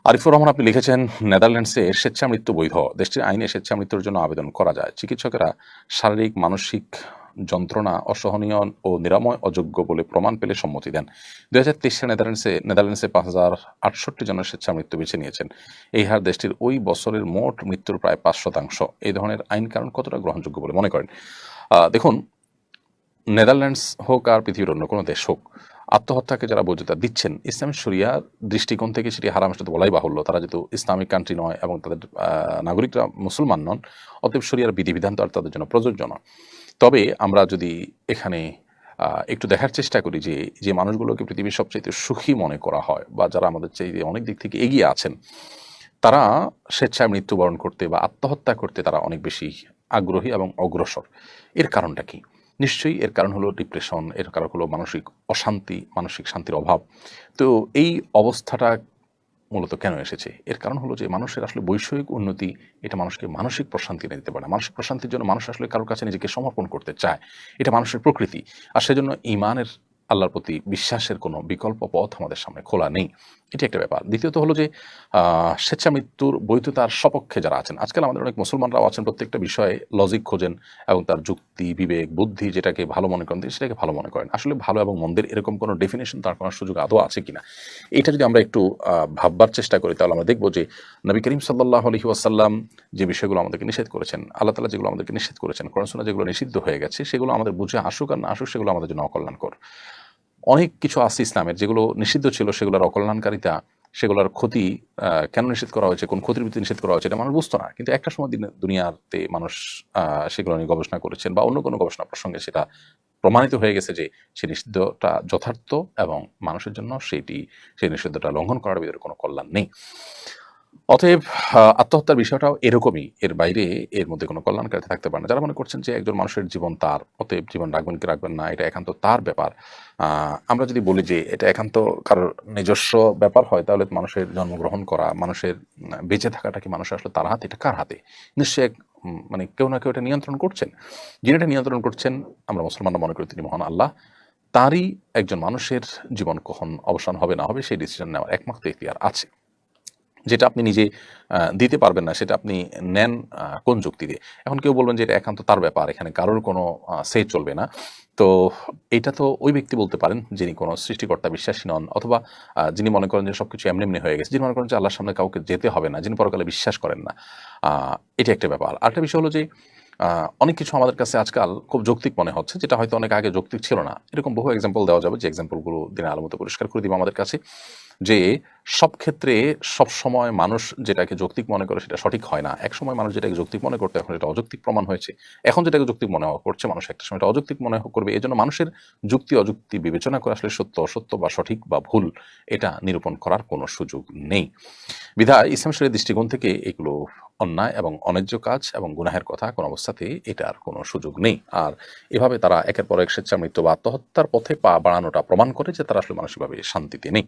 আরিফুর রহমান আপনি লিখেছেন, নেদারল্যান্ডসে স্বেচ্ছা মৃত্যু বৈধ। দেশটির আইনে স্বেচ্ছা মৃত্যুর জন্য আবেদন করা যায়। চিকিৎসকেরা শারীরিক মানসিক যন্ত্রণা অসহনীয় ও নিরাময় অযোগ্য বলে প্রমাণ পেলে সম্মতি দেন। 2023 সালে নেদারল্যান্ডসে 5,068 জনের স্বেচ্ছা মৃত্যু বেছে নিয়েছেন। এই হার দেশটির ওই বছরের মোট মৃত্যুর প্রায় 5%। এই ধরনের আইন কানুন কতটা গ্রহণযোগ্য বলে মনে করেন? দেখুন, নেদারল্যান্ডস হোক আর পৃথিবীর অন্য কোনো দেশ হোক, আত্মহত্যাকে যারা বৈধতা দিচ্ছেন, ইসলামী শরিয়ার দৃষ্টিকোণ থেকে সেটি হারাম, সেটা তো বলাই বাহুল্য। তারা যেহেতু ইসলামিক কান্ট্রি নয় এবং তাদের নাগরিকরা মুসলমান নন, অতএব শরিয়ার বিধিবিধান তো আর তাদের জন্য প্রযোজ্য নয়। তবে আমরা যদি এখানে একটু দেখার চেষ্টা করি যে, যে মানুষগুলোকে পৃথিবীর সবচাইতে সুখী মনে করা হয় বা যারা আমাদের চাইতে অনেক দিক থেকে এগিয়ে আছেন, তারা স্বেচ্ছায় মৃত্যুবরণ করতে বা আত্মহত্যা করতে তারা অনেক বেশি আগ্রহী এবং অগ্রসর। এর কারণটা কি? নিশ্চয়ই এর কারণ হলো ডিপ্রেশন, এর কারণ হলো মানসিক অশান্তি, মানসিক শান্তির অভাব। তো এই অবস্থাটা মূলত কেন এসেছে? এর কারণ হলো যে মানুষের আসলে বৈষয়িক উন্নতি এটা মানুষকে মানসিক প্রশান্তি এনে দিতে পারে না। মানসিক প্রশান্তির জন্য মানুষ আসলে কারো কাছে নিজেকে সমর্পণ করতে চায়। এটা মানুষের প্রকৃতি। আর সেজন্য ঈমানের, আল্লাহর প্রতি বিশ্বাসের কোনো বিকল্প পথ আমাদের সামনে খোলা নেই। এটি একটা ব্যাপার। দ্বিতীয়ত হলো যে স্বেচ্ছা মৃত্যুর বৈধতার সপক্ষে যারা আছেন, আজকাল আমাদের অনেক মুসলমানরাও আছেন প্রত্যেকটা বিষয়ে লজিক খোঁজেন এবং তার যুক্তি, বিবেক, বুদ্ধি যেটাকে ভালো মনে করেন সেটাকে ভালো মনে করেন। আসলে ভালো এবং মন্দের এরকম কোনো ডেফিনিশন তার করার সুযোগ আদৌ আছে কিনা? এটা যদি আমরা একটু ভাববার চেষ্টা করি তাহলে আমরা দেখব যে নবী করিম সাল্লাল্লাহু আলাইহি ওয়াসাল্লাম যে বিষয়গুলো আমাদেরকে নিষেধ করেছেন, আল্লাহ তাআলা যেগুলো আমাদেরকে নিষেধ করেছেন, কোরআন সুন্নাহ যেগুলো নিষিদ্ধ হয়ে গেছে, সেগুলো আমাদের বুঝে আসুক আর না আসুক সেগুলো আমাদের জন্য অকল্যাণকর। অনেক কিছু আছে ইসলামের যেগুলো নিষিদ্ধ ছিল, সেগুলোর অকল্যাণকারিতা, সেগুলোর ক্ষতি কেন নিষেধ করা হয়েছে, কোন ক্ষতির ভিত্তিতে নিষেধ করা হয়েছে এটা মানুষ বুঝতো না। কিন্তু একটা সময় দুনিয়াতে মানুষ সেগুলো নিয়ে গবেষণা করেছেন বা অন্য কোনো গবেষণা প্রসঙ্গে সেটা প্রমাণিত হয়ে গেছে যে সেই নিষিদ্ধটা যথার্থ এবং মানুষের জন্য সেই নিষিদ্ধটা লঙ্ঘন করার ভিতরে কোনো কল্যাণ নেই। অতএব আত্মহত্যার বিষয়টাও এরকমই। এর বাইরে এর মধ্যে কোনো কল্যাণকারিতা থাকতে পারে না। যারা মনে করছেন যে একজন মানুষের জীবন তার, অতএব জীবন রাখবেন কি রাখবেন না এটা একান্ত তার ব্যাপার। আমরা যদি বলি যে এটা একান্ত কারোর নিজস্ব ব্যাপার হয় তাহলে মানুষের জন্মগ্রহণ করা, মানুষের বেঁচে থাকাটা কি মানুষের আসলে তার হাতে? এটা কার হাতে? নিশ্চয়ই এক মানে কেউ না কেউ এটা নিয়ন্ত্রণ করছেন। যিনি এটা নিয়ন্ত্রণ করছেন আমরা মুসলমানরা মনে করি তিনি মহান আল্লাহ। তারই একজন মানুষের জীবন কখন অবসান হবে না হবে সেই ডিসিশন নেওয়ার একমাত্র এখতিয়ার আছে। যেটা আপনি নিজে দিতে পারবেন না সেটা আপনি নেন কোন যুক্তি দিয়ে? এখন কেউ বলবেন যে এটা একান্ত তার ব্যাপার, এখানে কারোর কোনো say চলবে না। তো এইটা তো ওই ব্যক্তি বলতে পারেন যিনি কোনো সৃষ্টিকর্তা বিশ্বাসী নন অথবা যিনি মনে করেন যে সবকিছু এমনি, এমনি হয়ে গেছে। যিনি মনে করেন যে আল্লাহর সামনে কাউকে যেতে হবে না, যিনি পরকালে বিশ্বাস করেন না। আ এটা একটা ব্যাপার। আরেকটা বিষয় হলো যে আ অনেক কিছু আমাদের কাছে আজকাল খুব যৌক্তিক মনে হচ্ছে যেটা হয়তো অনেক আগে যৌক্তিক ছিল না। এরকম বহু এক্সাম্পল দেওয়া যাবে যে এক্সাম্পল গুলো দিনের আলো মতো পরিষ্কার করে দিবে আমাদের কাছে। যে সব ক্ষেত্রে সবসময় মানুষ যেটাকে যৌক্তিক মনে করে সেটা সঠিক হয় না। একসময় মানুষ যেটাকে যৌক্তিক মনে করতো এখন সেটা অযৌক্তিক প্রমাণ হয়েছে। এখন যেটাকে যৌক্তিক মনে করছে মানুষ একটা সময় এটা অযৌক্তিক মনে করবে। এজন্য মানুষের যুক্তি অযুক্তি বিবেচনা করে আসলে সত্য অসত্য বা সঠিক বা ভুল এটা নিরূপণ করার কোনো সুযোগ নেই। বিধায় ইসলাম শরীয়তের দৃষ্টিকোণ থেকে এগুলো অন্যায় এবং অন্যায্য কাজ এবং গুনাহের কথা কোনো অবস্থাতেই এটার কোনো সুযোগ নেই। আর এভাবে তারা একের পর এক স্বেচ্ছা মৃত্যু বা আত্মহত্যার পথে পা বাড়ানোটা প্রমাণ করে যে তারা আসলে মানসিকভাবে শান্তিতে নেই।